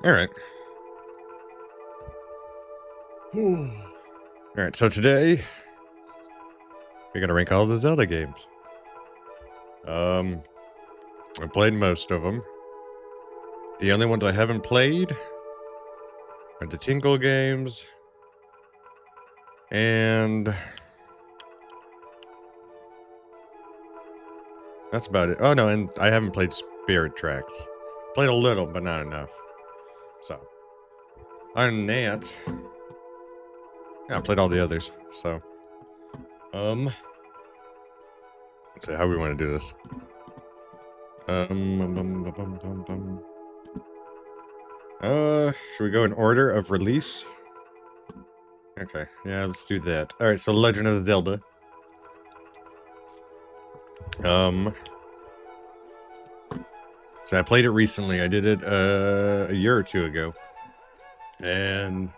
All right. All right. So today we're gonna rank all the Zelda games. Um, I played most of them. The only ones I haven't played are the Tingle games, and that's about it. Oh no, and I haven't played Spirit Tracks. Played a little, but not enough. So, other than that, yeah, I played all the others. So, um, let's see how we want to do this. Should we go in order of release? Okay, yeah, let's do that. All right, so Legend of Zelda. Um, so I played it recently. I did it a year or two ago, and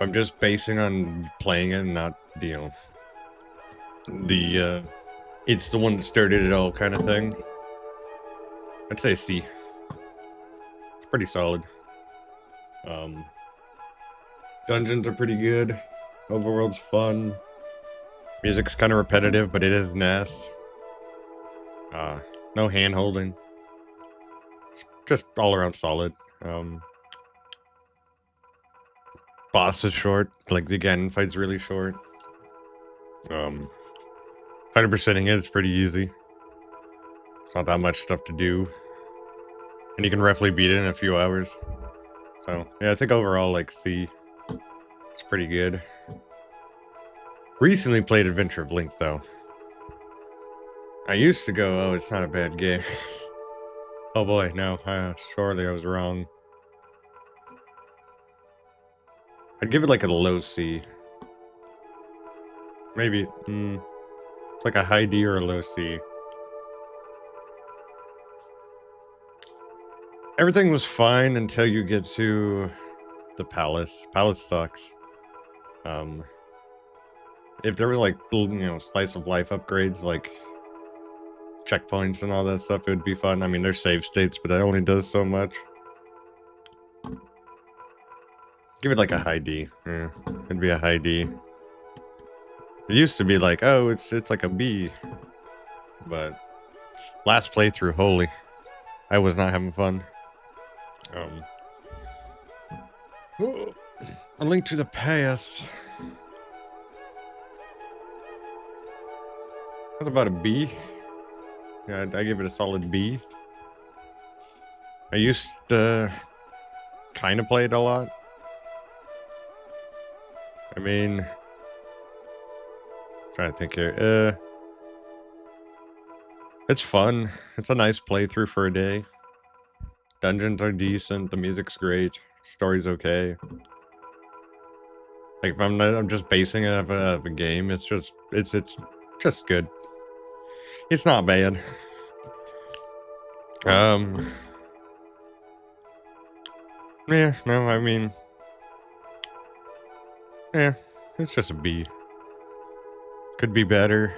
I'm just basing on playing it, and not the it's the one that started it all kind of thing. I'd say C. It's pretty solid. Um, Dungeons are pretty good. Overworld's fun. Music's kind of repetitive, but it is nice. No hand holding. Just all around solid. Boss is short. Like the Ganon fight's really short. 100%ing it is pretty easy. It's not that much stuff to do, and you can roughly beat it in a few hours. So yeah, I think overall like C, it's pretty good. Recently played Adventure of Link though. I used to go, oh, it's not a bad game. Oh boy, no, surely I was wrong. I'd give it like a low C. Maybe, it's like a high D or a low C. Everything was fine until you get to the palace. Palace sucks. Um, if there was like, slice of life upgrades, like checkpoints and all that stuff, it would be fun. I mean, there's save states, but that only does so much. Give it like a high D. Yeah, it'd be a high D. It used to be like, oh, it's like a B, but last playthrough, holy, I was not having fun. Um, A Link to the Past. That's about a B. Yeah, I give it a solid B. I used to kind of play it a lot. I mean, trying to think here. It's fun. It's a nice playthrough for a day. Dungeons are decent. The music's great. Story's okay. Like if I'm just basing it of a game. It's just good. It's not bad. Um. Yeah. No. I mean. Yeah. It's just a B. Could be better.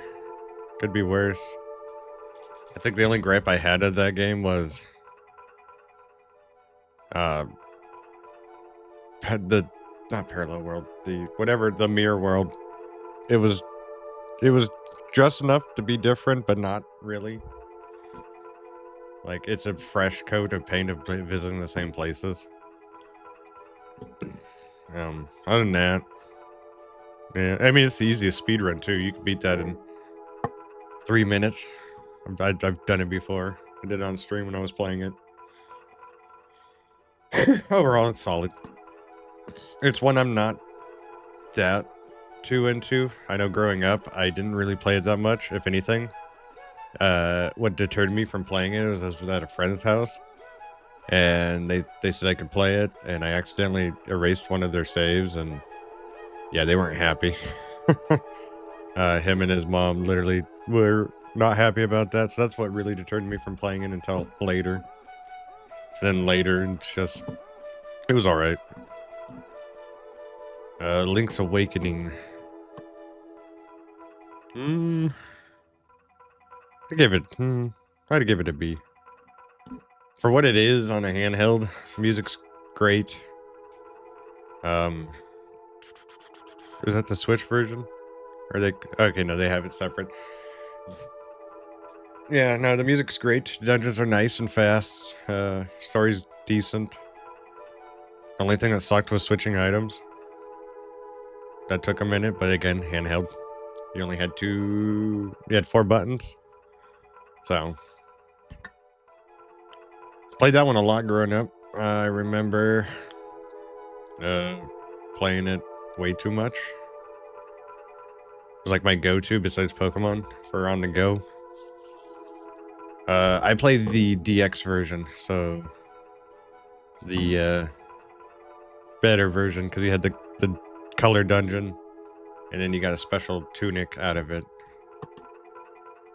Could be worse. I think the only gripe I had of that game was uh the not parallel world, the mirror world. It was it was just enough to be different, but not really. Like it's a fresh coat of paint of visiting the same places. Other than that, yeah, I mean it's the easiest speed run too. You can beat that in 3 minutes. I've done it before. I did it on stream when I was playing it. Overall, it's solid. It's one I'm not that too into. I know growing up, I didn't really play it that much, if anything. What deterred me from playing it was I was at a friend's house, and they said I could play it, and I accidentally erased one of their saves, and yeah, they weren't happy. Him and his mom literally were not happy about that, so that's what really deterred me from playing it until later. And then later, it was all right. Link's Awakening. I give it. I'd give it a B. For what it is on a handheld, music's great. Is that the Switch version? Or they okay, no, they have it separate. Yeah, no, the music's great. Dungeons are nice and fast. Story's decent. The only thing that sucked was switching items. That took a minute, but again, handheld. You only had you had 4 buttons. So, played that one a lot growing up. I remember playing it way too much. It was like my go-to besides Pokemon for on the go. I played the DX version, so the better version, because you had the color dungeon, and then you got a special tunic out of it.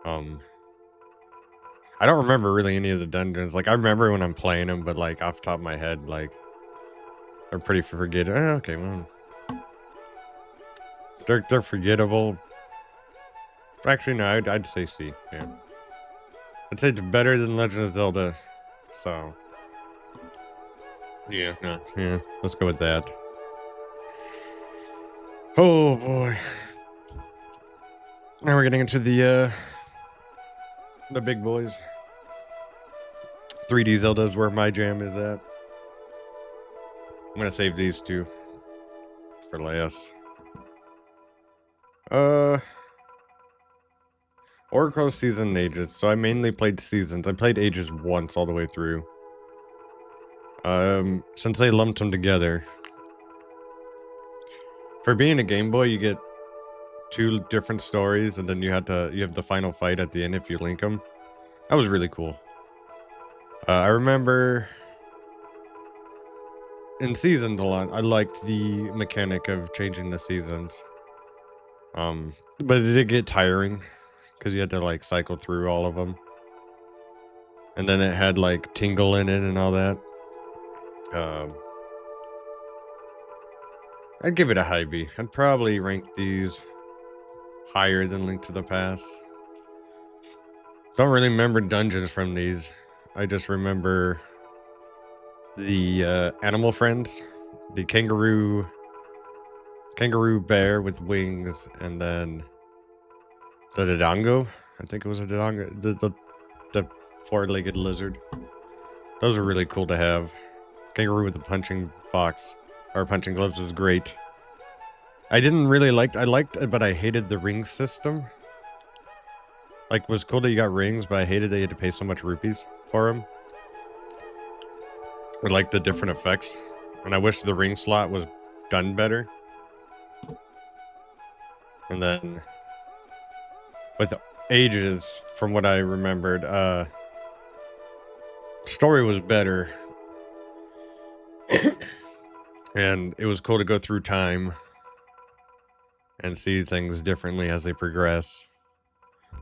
I don't remember really any of the dungeons. Like, I remember when I'm playing them, but like off the top of my head, like they're pretty forgettable. Okay, well, they're forgettable. Actually, no, I'd say C. Yeah, I'd say it's better than Legend of Zelda. So, yeah, no, yeah, let's go with that. Oh boy. Now we're getting into the big boys. 3D Zelda is where my jam is at. I'm gonna save these two for last. Oracle Season Ages. So I mainly played Seasons. I played Ages once all the way through. Since they lumped them together. For being a Game Boy, you get 2 different stories, and then you have the final fight at the end if you link them. That was really cool. I remember in Seasons a lot. I liked the mechanic of changing the seasons. But it did get tiring because you had to like cycle through all of them, and then it had like Tingle in it and all that. I'd give it a high B. I'd probably rank these higher than Link to the Past. Don't really remember dungeons from these. I just remember the animal friends, the kangaroo bear with wings, and then the Dodongo. I think it was a Dodongo. The 4-legged lizard. Those are really cool to have. Kangaroo with the punching box or punching gloves was great. I liked it, but I hated the ring system. Like, it was cool that you got rings, but I hated that you had to pay so much rupees for them. With like the different effects. And I wish the ring slot was done better. And then with Ages, from what I remembered, story was better. And it was cool to go through time and see things differently as they progress.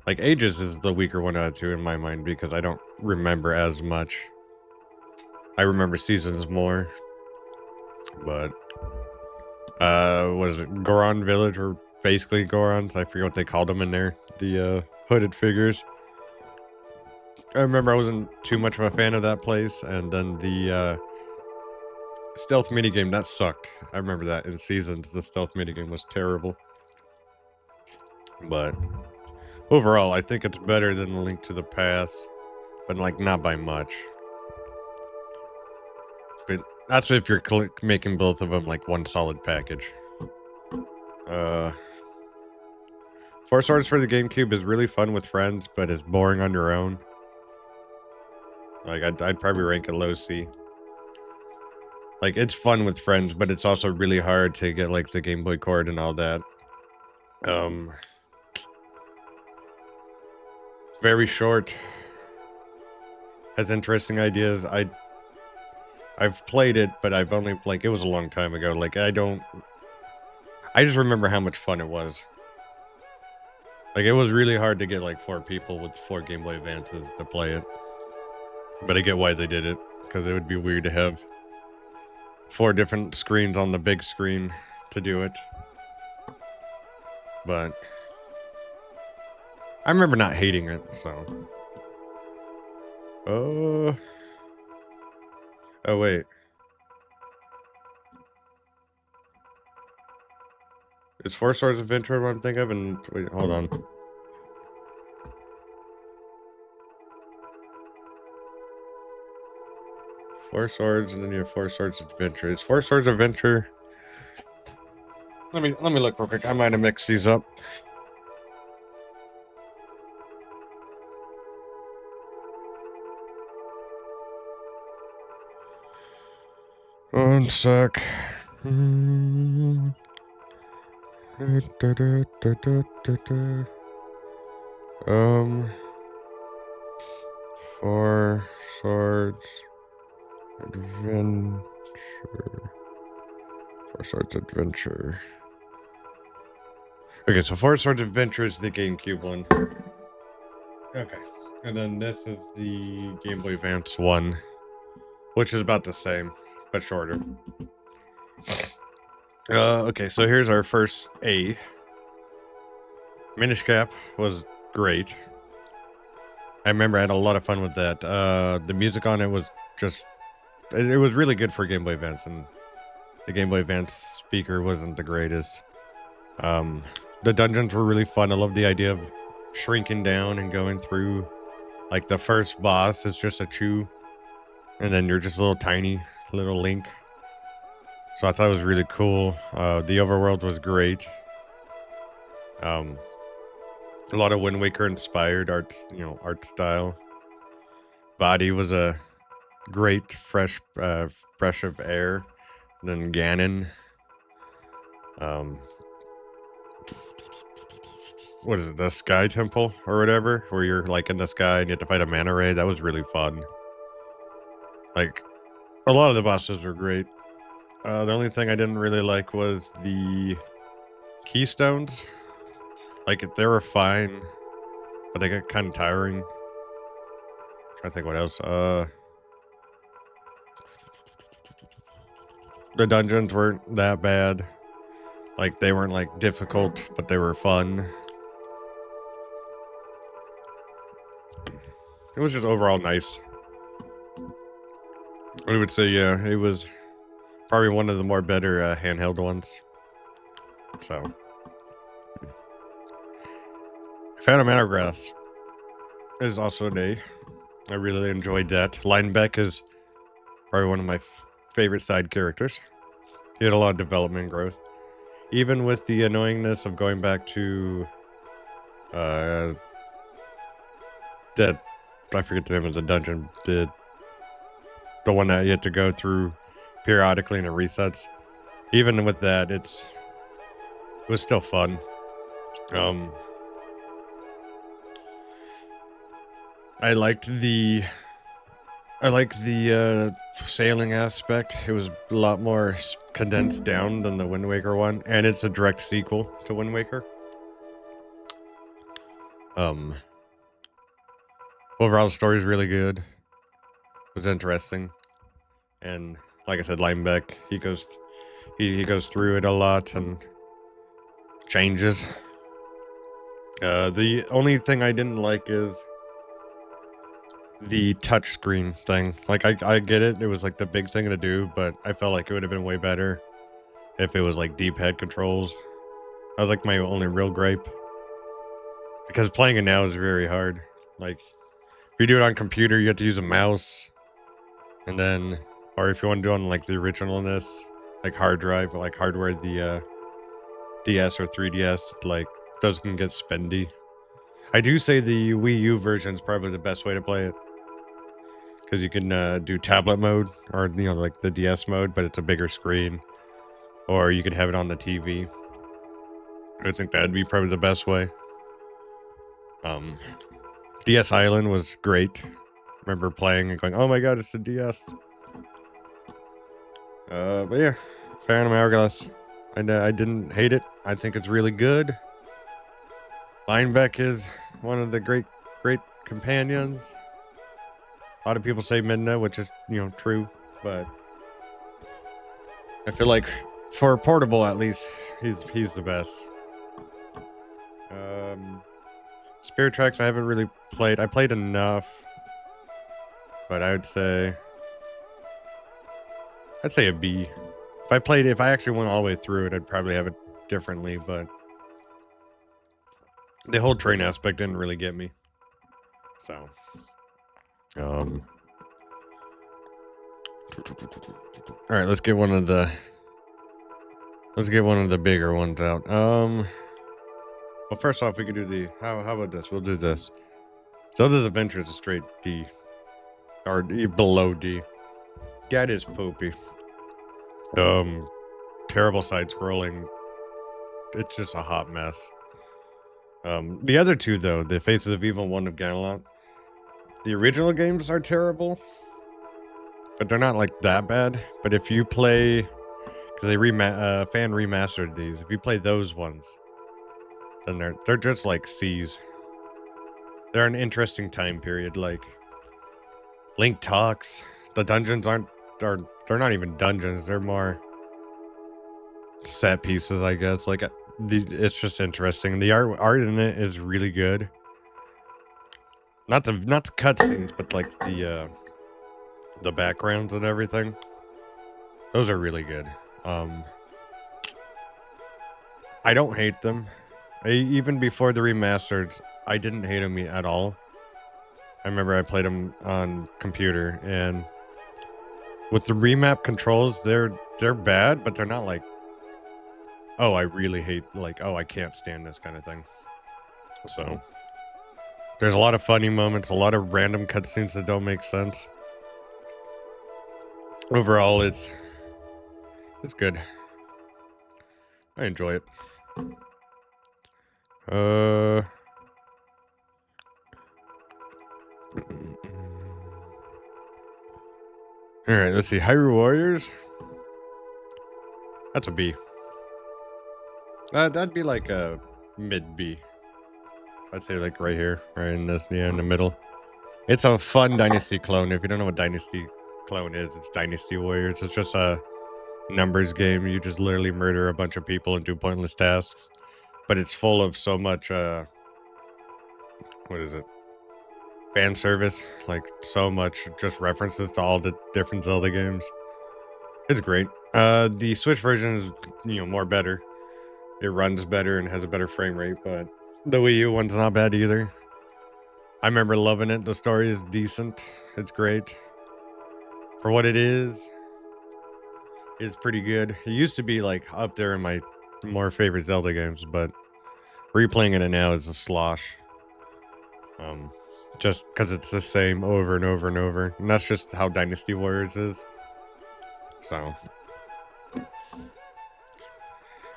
Like, Ages is the weaker one out of 2 in my mind because I don't remember as much. I remember Seasons more. But, what is it? Goron Village, or basically Gorons. I forget what they called them in there. The, hooded figures. I remember I wasn't too much of a fan of that place. And then the, stealth minigame, that sucked. I remember that in Seasons, the stealth minigame was terrible. But overall, I think it's better than Link to the Past, but like not by much. But that's if you're making both of them like one solid package. 4 Swords for the GameCube is really fun with friends, but it's boring on your own. Like, I'd probably rank it low C. Like, it's fun with friends, but it's also really hard to get like the Game Boy cord and all that. Very short. Has interesting ideas. I've played it, but I've only, like, it was a long time ago. Like, I just remember how much fun it was. Like, it was really hard to get like 4 people with 4 Game Boy Advances to play it. But I get why they did it, because it would be weird to have 4 different screens on the big screen to do it. But I remember not hating it, so. Oh, wait. It's Four Swords Adventure what I'm thinking of? And wait, hold on. Four Swords, and then you have Four Swords Adventure. It's Four Swords Adventure. Let me look real quick. I might have mixed these up. One sec. Four Swords Adventure. Four Swords Adventure. Okay, so Four Swords Adventure is the GameCube one. Okay. And then this is the Game Boy Advance one, which is about the same, but shorter. Okay, so here's our first A. Minish Cap was great. I remember I had a lot of fun with that. The music on it was just... It was really good for Game Boy Advance, and the Game Boy Advance speaker wasn't the greatest. The dungeons were really fun. I love the idea of shrinking down and going through. Like, the first boss is just a chew, and then you're just a little tiny little Link. So I thought it was really cool. The overworld was great. A lot of Wind Waker inspired art style. Body was a great fresh breath of air. And then Ganon. What is it? The Sky Temple or whatever, where you're like in the sky and you have to fight a manta ray. That was really fun. Like, a lot of the bosses were great. The only thing I didn't really like was the keystones. Like, they were fine, but they got kind of tiring. Trying to think what else. The dungeons weren't that bad. Like, they weren't like difficult, but they were fun. It was just overall nice. I would say, yeah, it was probably one of the more better handheld ones. So, Phantom Hourglass is also an A. I really enjoyed that. Linebeck is probably one of my favorite side characters. He had a lot of development growth. Even with the annoyingness of going back to that, I forget the name of the dungeon, the one that you had to go through periodically and it resets. Even with that, it was still fun. I liked the sailing aspect. It was a lot more condensed down than the Wind Waker one, and it's a direct sequel to Wind Waker. Overall, the story is really good. It was interesting, and like I said, Linebeck, he goes through it a lot and changes. The only thing I didn't like is the touchscreen thing. Like, I get it. It was like the big thing to do, but I felt like it would have been way better if it was like D-pad controls. That was like my only real gripe. Because playing it now is very hard. Like, if you do it on computer, you have to use a mouse. And then, or if you want to do it on like the originalness, like hard drive, like hardware, the DS or 3DS, like those can get spendy. I do say the Wii U version is probably the best way to play it. Because you can do tablet mode, or like the DS mode, but it's a bigger screen. Or you could have it on the TV. I think that'd be probably the best way. DS Island was great. Remember playing and going, oh my god, it's a DS. But yeah, Phantom Hourglass. I didn't hate it. I think it's really good. Linebeck is one of the great companions. A lot of people say Midna, which is, true, but I feel like for portable, at least, he's the best. Spirit Tracks I haven't really played. I played enough, but I would say I'd say a B. If I actually went all the way through it, I'd probably have it differently, but the whole train aspect didn't really get me. So, all right, let's get one of the bigger ones out. Well, first off, we could do the how about this? We'll do this. Zelda's Adventure is a straight D, or below D. That is poopy. Terrible side scrolling. It's just a hot mess. The other two, though, the Faces of Evil 1 of Gamelot, the original games are terrible, but they're not like that bad. But if you play, because they fan remastered these, if you play those ones, then they're just like C's. They're an interesting time period. Like Link talks. The dungeons they're not even dungeons. They're more set pieces, I guess. Like it's just interesting. The art in it is really good. Not the cutscenes, but like the backgrounds and everything. Those are really good. I don't hate them. Even before the remasters, I didn't hate them at all. I remember I played them on computer, and with the remap controls, they're bad, but they're not like, oh, I really hate, like, oh, I can't stand this kind of thing. So there's a lot of funny moments, a lot of random cutscenes that don't make sense. Overall, it's good. I enjoy it. All right, let's see. Hyrule Warriors. That's a B. That'd be like a mid B. I'd say like right here, right in this, in the middle. It's a fun Dynasty clone. If you don't know what Dynasty clone is, it's Dynasty Warriors. It's just a numbers game. You just literally murder a bunch of people and do pointless tasks. But it's full of so much, what is it? Fan service. Like, so much just references to all the different Zelda games. It's great. The Switch version is, more better. It runs better and has a better frame rate, but the Wii U one's not bad either. I remember loving it. The story is decent. It's great. For what it is, it's pretty good. It used to be like up there in my more favorite Zelda games, but replaying it now is a slosh. Just because it's the same over and over and over. And that's just how Dynasty Warriors is. So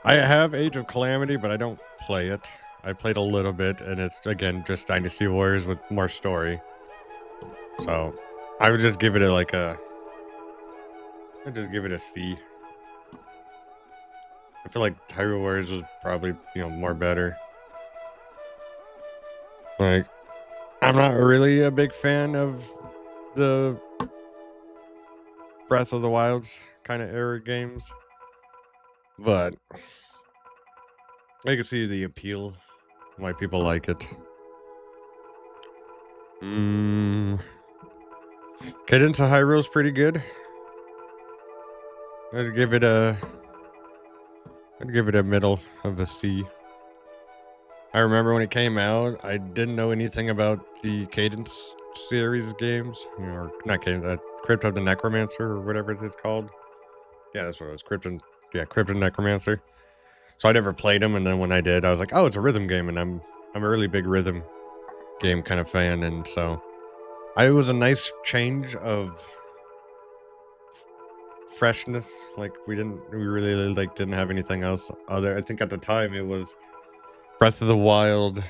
I have Age of Calamity, but I don't play it. I played a little bit, and it's, again, just Dynasty Warriors with more story. So I would just give it I'd just give it a C. I feel like Hyrule Warriors was probably, more better. Like, I'm not really a big fan of the Breath of the Wilds kind of era games, but I can see the appeal, why people like it. Cadence of Hyrule's pretty good. I'd give it a middle of a C. I remember when it came out, I didn't know anything about the Cadence series games, or not Cadence, Crypt of the Necromancer, or whatever it's called. Yeah, that's what it was. Crypt of the Necromancer. So I never played them, and then when I did, I was like, oh, it's a rhythm game, and I'm a really big rhythm game kind of fan, and so it was a nice change of freshness. Like, we really didn't have anything else other. I think at the time it was Breath of the Wild.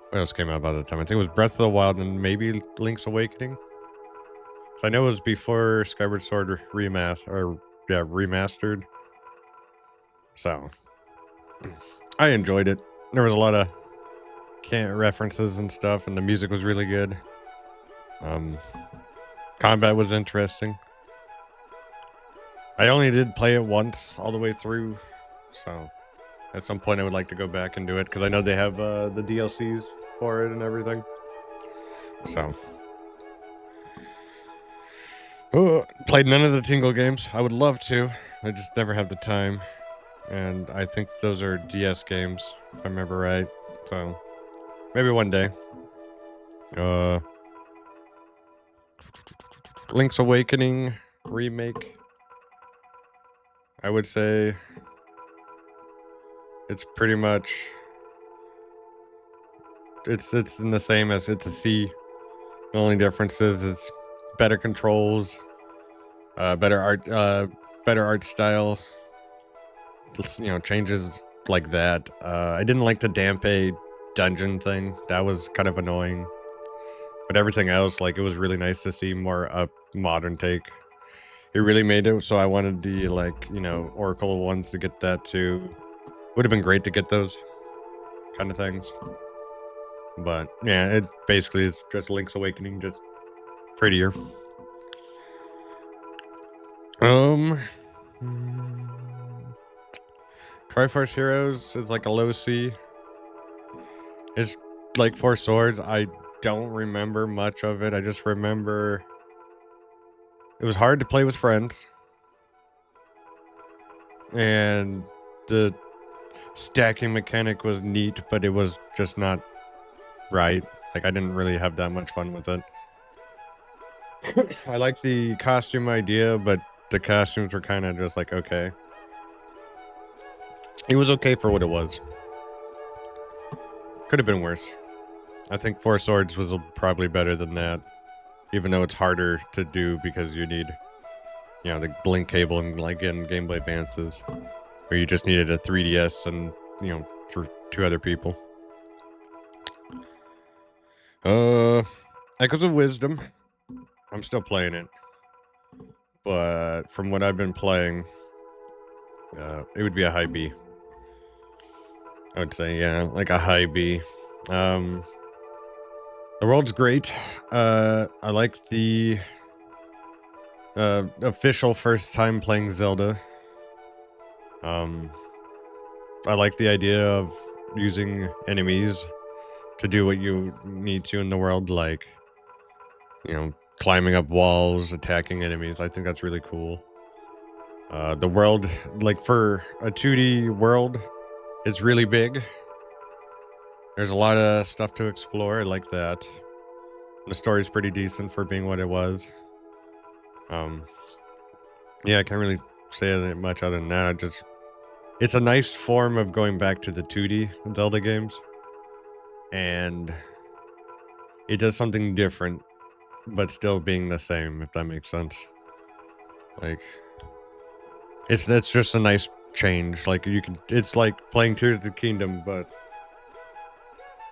What else came out by the time? I think it was Breath of the Wild and maybe Link's Awakening. So I know it was before Skyward Sword remastered. So I enjoyed it. There was a lot of references and stuff, and the music was really good. Combat was interesting. I only did play it once all the way through, so at some point I would like to go back and do it, because I know they have the DLCs for it and everything. So Oh, played none of the Tingle games. I would love to. I just never have the time. And I think those are DS games, if I remember right. So maybe one day. Uh, Link's Awakening remake. I would say it's pretty much it's in the same as it's a C. The only difference is it's better controls, better art style. Changes like that. I didn't like the Dampe dungeon thing. That was kind of annoying. But everything else, like, it was really nice to see more up modern take. It really made it so I wanted the, like, Oracle ones to get that too. Would have been great to get those kind of things. But yeah, it basically is just Link's Awakening, just prettier. Um, Triforce Heroes is like a low C. It's like Four Swords. I don't remember much of it. I just remember it was hard to play with friends, and the stacking mechanic was neat, but it was just not right. Like, I didn't really have that much fun with it. I like the costume idea, but the costumes were kind of just like, okay. It was okay for what it was. Could have been worse. I think Four Swords was probably better than that, even though it's harder to do because you need, the blink cable and like in Game Boy Advances, or you just needed a 3DS and through two other people. Echoes of Wisdom. I'm still playing it, but from what I've been playing, it would be a high B. I would say, yeah, like a high B. The world's great. I like the official first time playing Zelda. I like the idea of using enemies to do what you need to in the world, like, climbing up walls, attacking enemies. I think that's really cool. The world, like, for a 2D world, it's really big. There's a lot of stuff to explore. I like that. The story's pretty decent for being what it was. Yeah, I can't really say much other than that. It's a nice form of going back to the 2D Zelda games, and it does something different, but still being the same, if that makes sense. Like, it's just a nice change. Like, it's like playing Tears of the Kingdom, but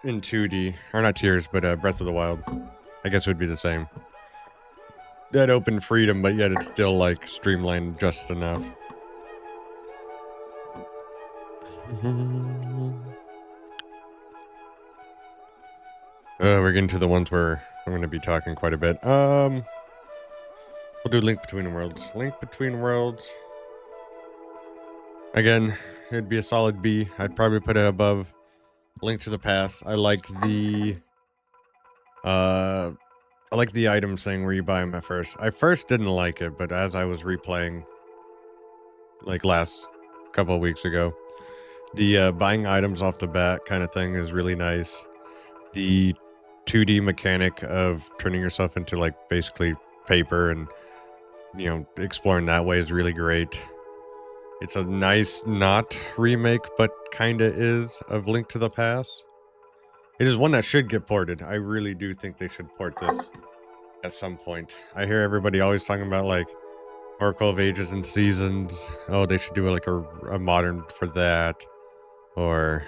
in 2D, or not Tears, but Breath of the Wild. I guess it would be the same. That open freedom, but yet it's still like streamlined just enough. We're getting to the ones where I'm going to be talking quite a bit. We'll do Link Between Worlds. Link Between Worlds. Again, it'd be a solid B. I'd probably put it above Link to the Past. I like the item thing where you buy them at first. I first didn't like it, but as I was replaying, like last couple of weeks ago, the buying items off the bat kind of thing is really nice. The 2D mechanic of turning yourself into, like, basically paper and, exploring that way is really great. It's a nice, not remake, but kind of is, of Link to the Past. It is one that should get ported. I really do think they should port this at some point. I hear everybody always talking about, like, Oracle of Ages and Seasons. Oh, they should do like a modern for that. Or,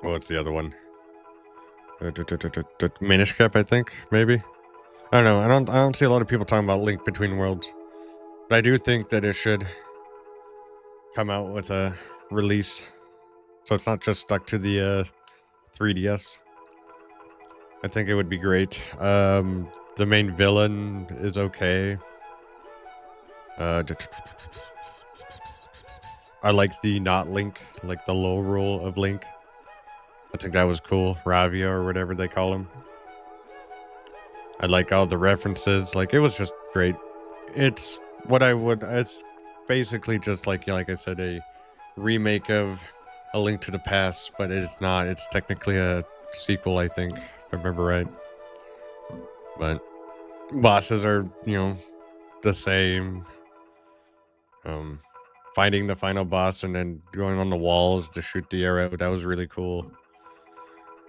what's the other one? Minish Cap, I think, maybe. I don't know. I don't see a lot of people talking about Link Between Worlds, but I do think that it should come out with a release, so it's not just stuck to the 3DS. I think it would be great. The main villain is okay. I like the not Link, like the low roll of Link. I think that was cool. Ravia or whatever they call him. I like all the references. Like, it was just great. It's it's basically just like I said, a remake of A Link to the Past, but it's not. It's technically a sequel, I think, if I remember right. But bosses are, the same. Um, Finding the final boss and then going on the walls to shoot the arrow, that was really cool.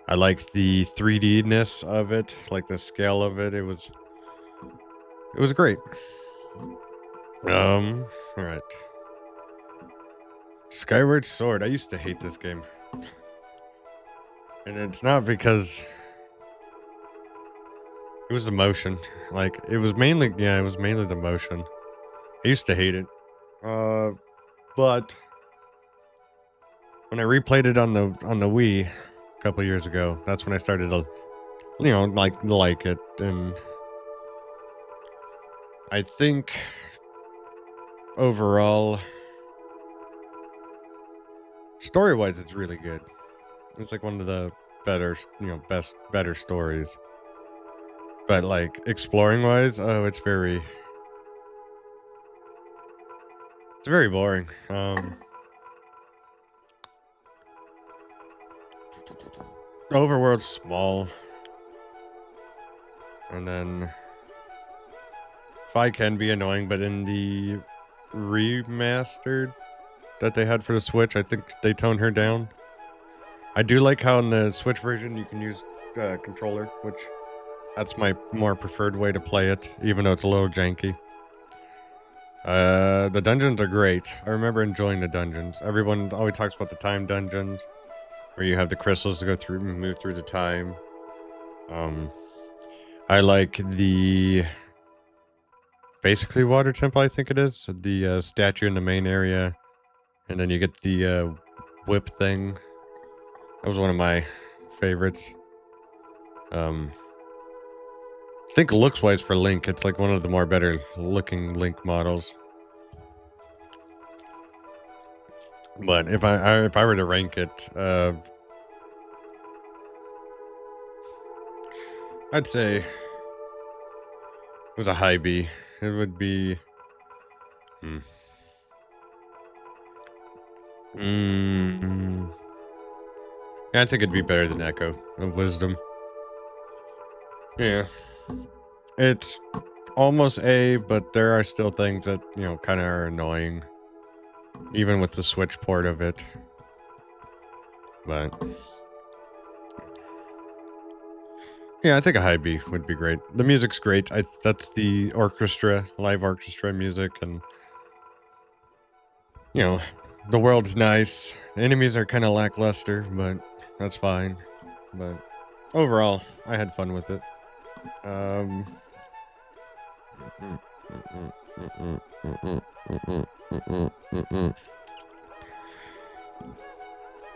I liked the 3D-ness of it, like the scale of it. It was great. All right. Skyward Sword. I used to hate this game. And it's not because it was the motion. Like, it was mainly the motion. I used to hate it. But when I replayed it on the Wii a couple years ago, that's when I started to, like it. And I think overall, story-wise, it's really good. It's like one of the better, better stories. But like exploring-wise, oh, it's very boring. Overworld's small, and then Fi can be annoying, but in the remastered that they had for the Switch, I think they toned her down. I do like how in the Switch version you can use controller, which that's my more preferred way to play it, even though it's a little janky. The dungeons are great. I remember enjoying the dungeons. Everyone always talks about the time dungeons, where you have the crystals to go through and move through the time. I like the basically water temple, I think it is. The statue in the main area, and then you get the whip thing. That was one of my favorites. I think looks wise for Link, it's like one of the more better looking Link models. But if I were to rank it, I'd say it was a high B. It would be. Yeah, I think it'd be better than Echo of Wisdom. Yeah. It's almost A, but there are still things that, kind of are annoying. Even with the Switch port of it. But yeah, I think a high B would be great. The music's great. That's the live orchestra music, and the world's nice. The enemies are kind of lackluster, but that's fine. But overall, I had fun with it.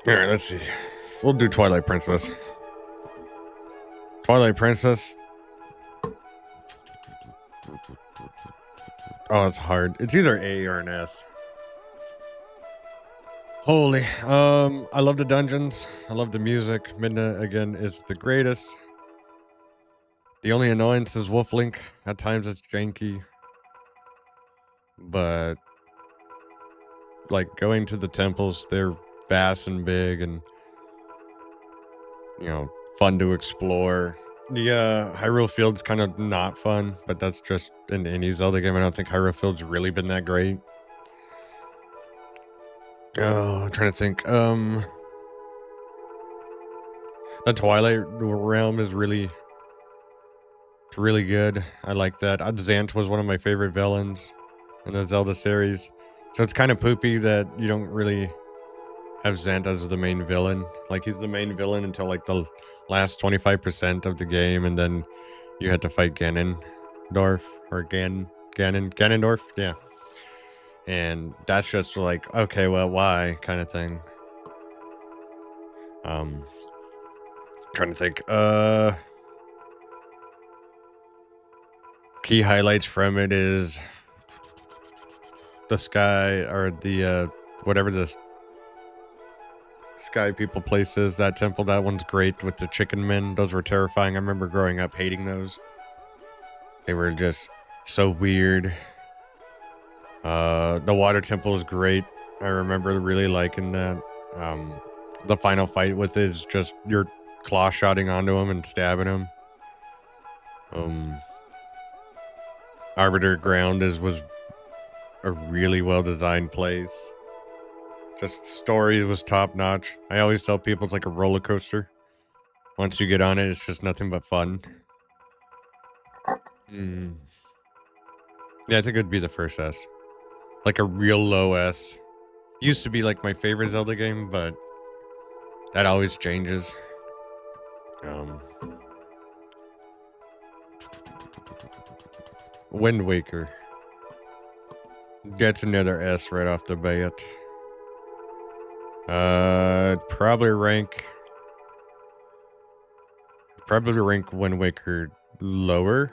Alright, let's see. We'll do Twilight Princess. Twilight Princess. Oh, it's hard. It's either A or an S. Holy. I love the dungeons. I love the music. Midna, again, is the greatest. The only annoyance is Wolf Link. At times it's janky. But like going to the temples, they're vast and big and fun to explore. The Hyrule Field's kind of not fun, but that's just in any Zelda game. I don't think Hyrule Field's really been that great. Oh, I'm trying to think. The Twilight Realm is really good. I like that. Zant was one of my favorite villains in the Zelda series. So it's kind of poopy that you don't really have Zant as the main villain. Like, he's the main villain until like the last 25% of the game, and then you had to fight Ganondorf or Ganondorf, yeah. And that's just like, okay, well, why kind of thing. Trying to think. Key highlights from it is the sky, or the whatever the sky people places, that temple. That one's great with the chicken men. Those were terrifying. I remember growing up hating those. They were just so weird. The water temple is great. I remember really liking that. Um, the final fight with it is just your claw shotting onto him and stabbing him. Um, Arbiter Ground was a really well designed place. Just story was top notch. I always tell people it's like a roller coaster. Once you get on it, it's just nothing but fun. Mm. Yeah, I think it would be the first S. Like a real low S. Used to be like my favorite Zelda game, but that always changes. Um, Wind Waker gets another S right off the bat. Probably rank Wind Waker lower.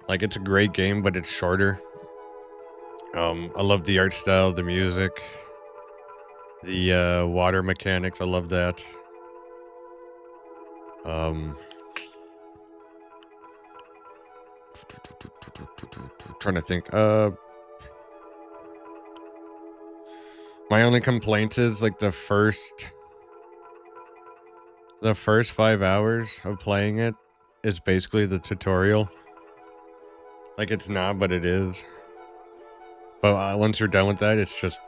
Like, it's a great game, but it's shorter. I love the art style, the music, the water mechanics. I love that. Trying to think. My only complaint is like the first 5 hours of playing it is basically the tutorial. Like, it's not, but it is. But once you're done with that, it's just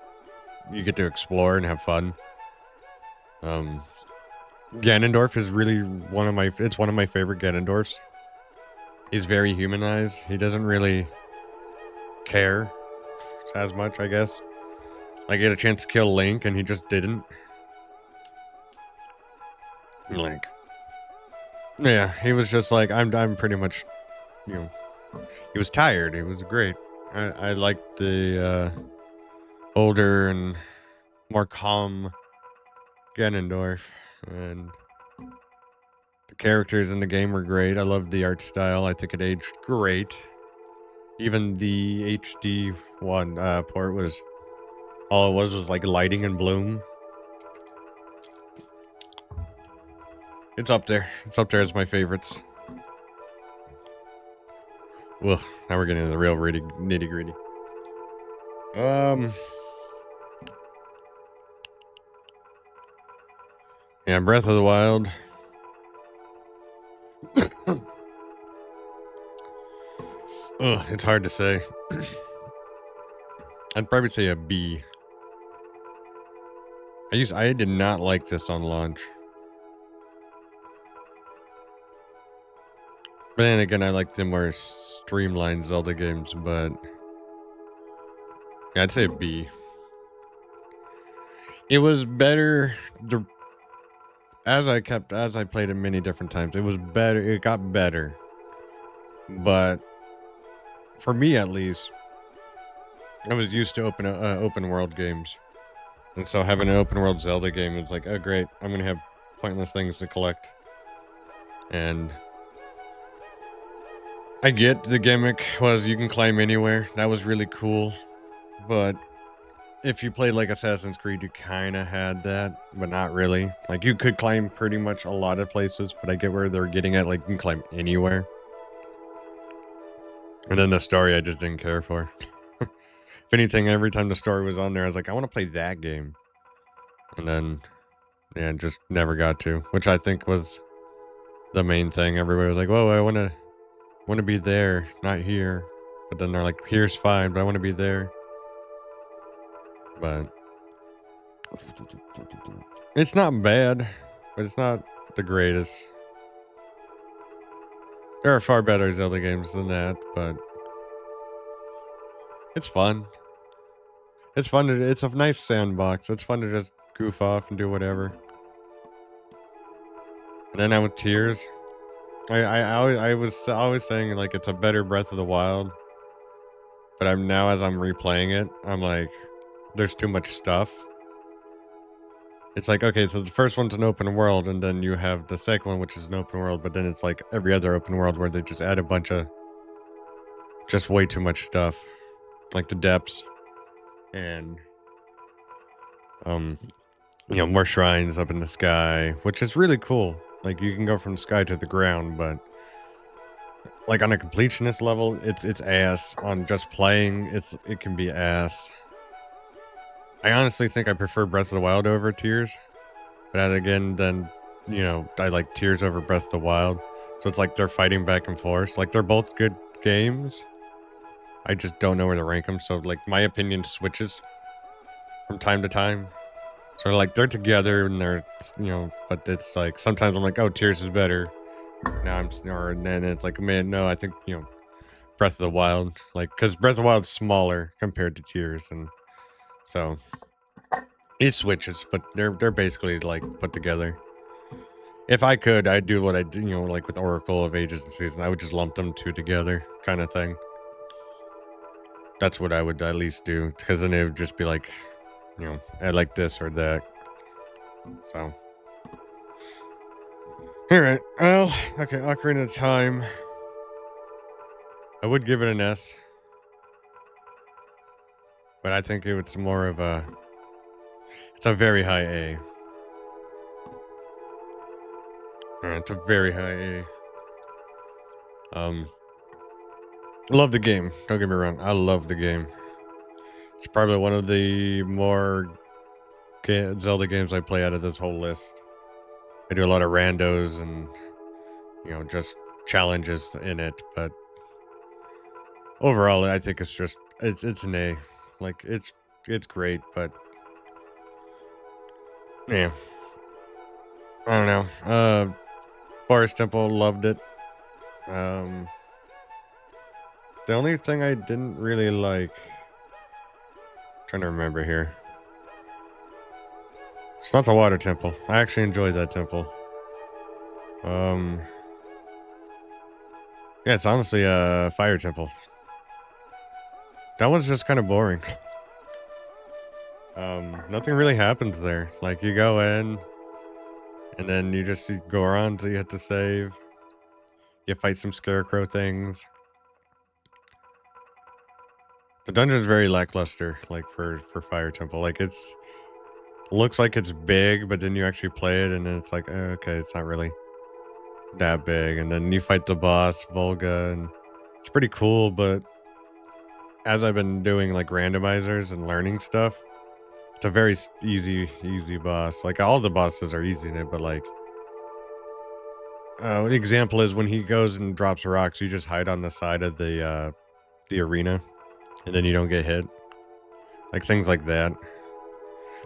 you get to explore and have fun. Ganondorf is really one of my favorite Ganondorfs. He's very humanized. He doesn't really care as much, I guess. I get a chance to kill Link, and he just didn't. Like, yeah, he was just like, I'm pretty much, you know, he was tired. He was great. I liked the older and more calm Ganondorf, and the characters in the game were great. I loved the art style. I think it aged great. Even the HD one port was all it was like lighting and bloom. It's up there. It's up there as my favorites. Well, now we're getting into the real nitty gritty. Yeah, Breath of the Wild. It's hard to say. I'd probably say a B. I did not like this on launch. But then again, I like the more streamlined Zelda games, but yeah, I'd say a B. It was better as I played it many different times. It was better. It got better. But for me at least, I was used to open world games. And so having an open world Zelda game was like, oh great, I'm going to have pointless things to collect. And I get the gimmick was you can climb anywhere. That was really cool. But if you played like Assassin's Creed, you kind of had that, but not really. Like, you could climb pretty much a lot of places, but I get where they're getting at. Like, you can climb anywhere. And then the story I just didn't care for. If anything, every time the story was on there, I was like, I want to play that game. And then, yeah, just never got to, which I think was the main thing. Everybody was like, whoa, I want to be there, not here. But then they're like, here's fine, but I want to be there. But it's not bad, but it's not the greatest. There are far better Zelda games than that, but it's fun. It's fun. It's a nice sandbox. It's fun to just goof off and do whatever. And then with tears, I was always saying like it's a better Breath of the Wild, but as I'm replaying it, I'm like, there's too much stuff. It's like, okay, so the first one's an open world, and then you have the second one, which is an open world, but then it's like every other open world where they just add a bunch of just way too much stuff. Like the depths and more shrines up in the sky, which is really cool. Like, you can go from the sky to the ground, but like on a completionist level, it's ass. On just playing, it can be ass. I honestly think I prefer Breath of the Wild over Tears. But then again, then I like Tears over Breath of the Wild. So it's like they're fighting back and forth. Like they're both good games. I just don't know where to rank them. So like my opinion switches from time to time. So like they're together and they're but it's like sometimes I'm like, oh, Tears is better. Now and then it's like, man, no, I think Breath of the Wild, like because Breath of the Wild's smaller compared to Tears, and so it switches, but they're basically like put together. If I could, I'd do what I do, like with Oracle of Ages and Season. I would just lump them two together, kind of thing. That's what I would at least do, because then it would just be like, I like this or that. So, all right. Well, okay. Ocarina of Time. I would give it an S, but I think it's more of a. It's a very high A. It's a very high A. Love the game. Don't get me wrong. I love the game. It's probably one of the more Zelda games I play out of this whole list. I do a lot of randos and just challenges in it, but overall, I think it's an A. Like it's great, but yeah, I don't know. Forest Temple, loved it. The only thing I didn't really like, trying to remember here. It's not the water temple. I actually enjoyed that temple. Yeah, it's honestly a fire temple. That one's just kind of boring. Nothing really happens there. Like you go in, and then you just go around till you have to save. You fight some scarecrow things. The dungeon's very lackluster, like for Fire Temple. Like looks like it's big, but then you actually play it, and then it's like, okay, it's not really that big. And then you fight the boss, Volga, and it's pretty cool. But as I've been doing like randomizers and learning stuff, it's a very easy boss. Like all the bosses are easy in it, but like, an example is when he goes and drops rocks, you just hide on the side of the arena, and then you don't get hit. Like things like that.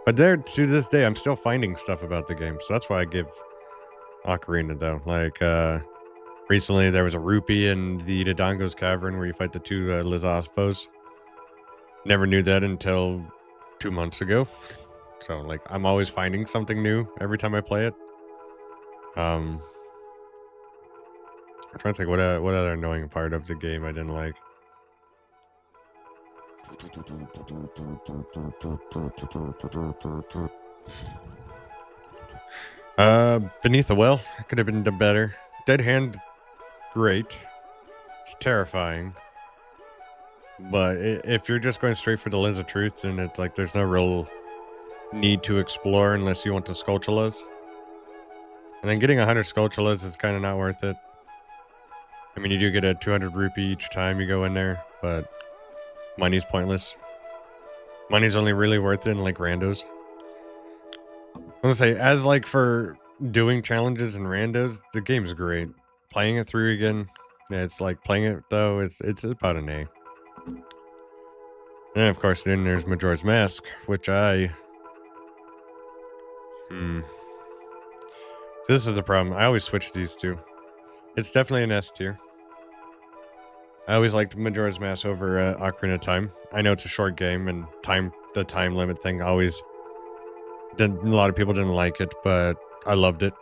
But there, to this day, I'm still finding stuff about the game, so that's why I give Ocarina though. Like recently, there was a rupee in the Dodongo's Cavern where you fight the two Lizospos. Never knew that until 2 months ago. So like, I'm always finding something new every time I play it. I'm trying to think what other annoying part of the game I didn't like. Beneath the Well, it could have been better. Dead Hand, great. It's terrifying. But if you're just going straight for the Lens of Truth, then it's like there's no real need to explore unless you want the Skulltulas. And then getting 100 Skulltulas is kind of not worth it. I mean, you do get a 200 rupee each time you go in there, but money's pointless. Money's only really worth it in like randos. I'm gonna say, as like for doing challenges and randos, the game's great. Playing it through again, yeah, it's like playing it though, it's about an A. And of course, then there's Majora's Mask, which this is the problem. I always switch these two. It's definitely an S tier. I always liked Majora's Mask over Ocarina of Time. I know it's a short game, and the time limit thing always a lot of people didn't like it, but I loved it.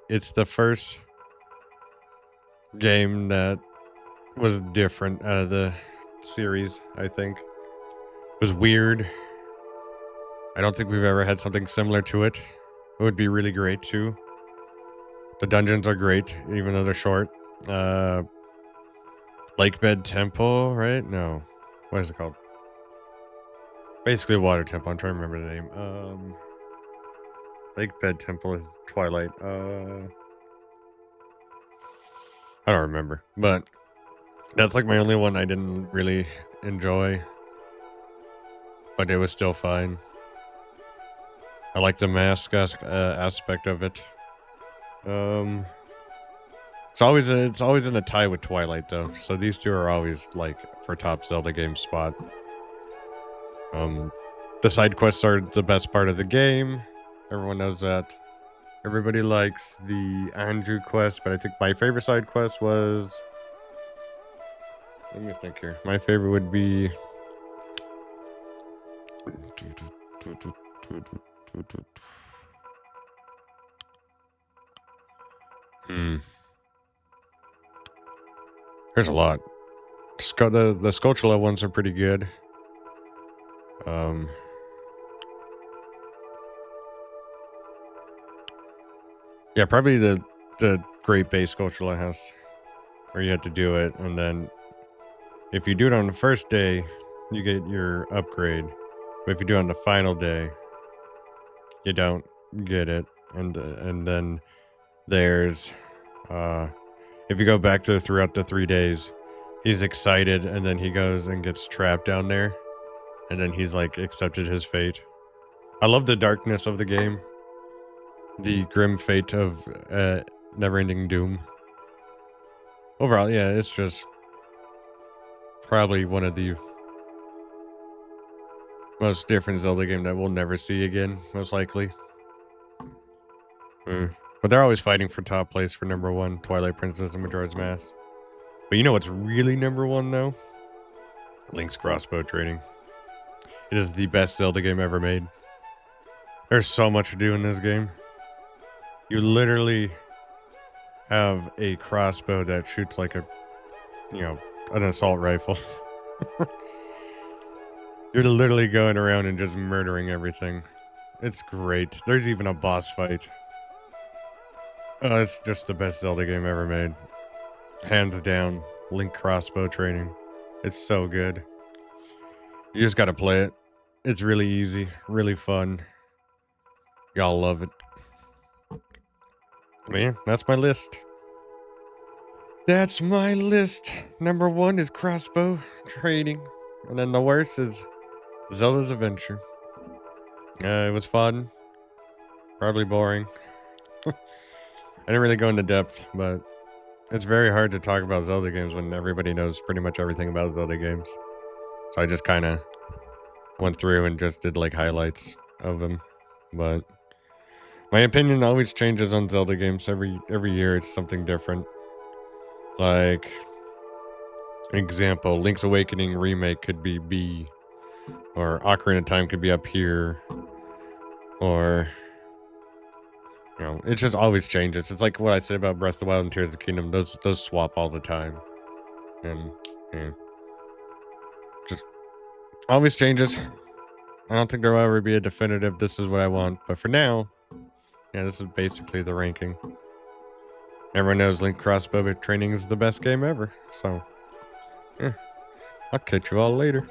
It's the first game that was different out of the series, I think. It was weird. I don't think we've ever had something similar to it. It would be really great too. The dungeons are great, even though they're short. Lakebed Temple, right? No. What is it called? Basically Water Temple. I'm trying to remember the name. Lakebed Temple is Twilight. I don't remember. But That's like my only one I didn't really enjoy, but it was still fine. I like the mask aspect of it. It's always in a tie with Twilight though. So these two are always like for top Zelda game spot. The side quests are the best part of the game. Everyone knows that. Everybody likes the Andrew quest, but I think my favorite side quest was. Let me think here. My favorite would be. There's a lot. The Skulltula ones are pretty good. Yeah, probably the Great Base Skulltula house, where you have to do it, and then if you do it on the first day, you get your upgrade. But if you do it on the final day, you don't get it. And then there's if you go back to throughout the 3 days, he's excited, and then he goes and gets trapped down there, and then he's like accepted his fate. I love the darkness of the game, the grim fate of never-ending doom. Overall, yeah, it's just probably one of the most different Zelda game that we'll never see again, most likely. But they're always fighting for top place for number one, Twilight Princess and Majora's Mask. But you know what's really number one, though? Link's crossbow training. It is the best Zelda game ever made. There's so much to do in this game. You literally have a crossbow that shoots like an assault rifle. You're literally going around and just murdering everything. It's great. There's even a boss fight. It's just the best Zelda game ever made. Hands down, Link crossbow training. It's so good. You just gotta play it. It's really easy, really fun. Y'all love it. Man, that's my list. That's my list. Number one is crossbow training. And then the worst is Zelda's Adventure. It was fun. Probably boring. I didn't really go into depth, but it's very hard to talk about Zelda games when everybody knows pretty much everything about Zelda games. So I just kind of went through and just did like highlights of them. But my opinion always changes on Zelda games. Every year it's something different. Like, example, Link's Awakening remake could be B, or Ocarina of Time could be up here, or it just always changes. It's like what I said about Breath of the Wild and Tears of the Kingdom. Those swap all the time, and just always changes. I don't think there will ever be a definitive "this is what I want," but for now, yeah, this is basically the ranking. Everyone knows Link crossbow training is the best game ever, so yeah, I'll catch you all later.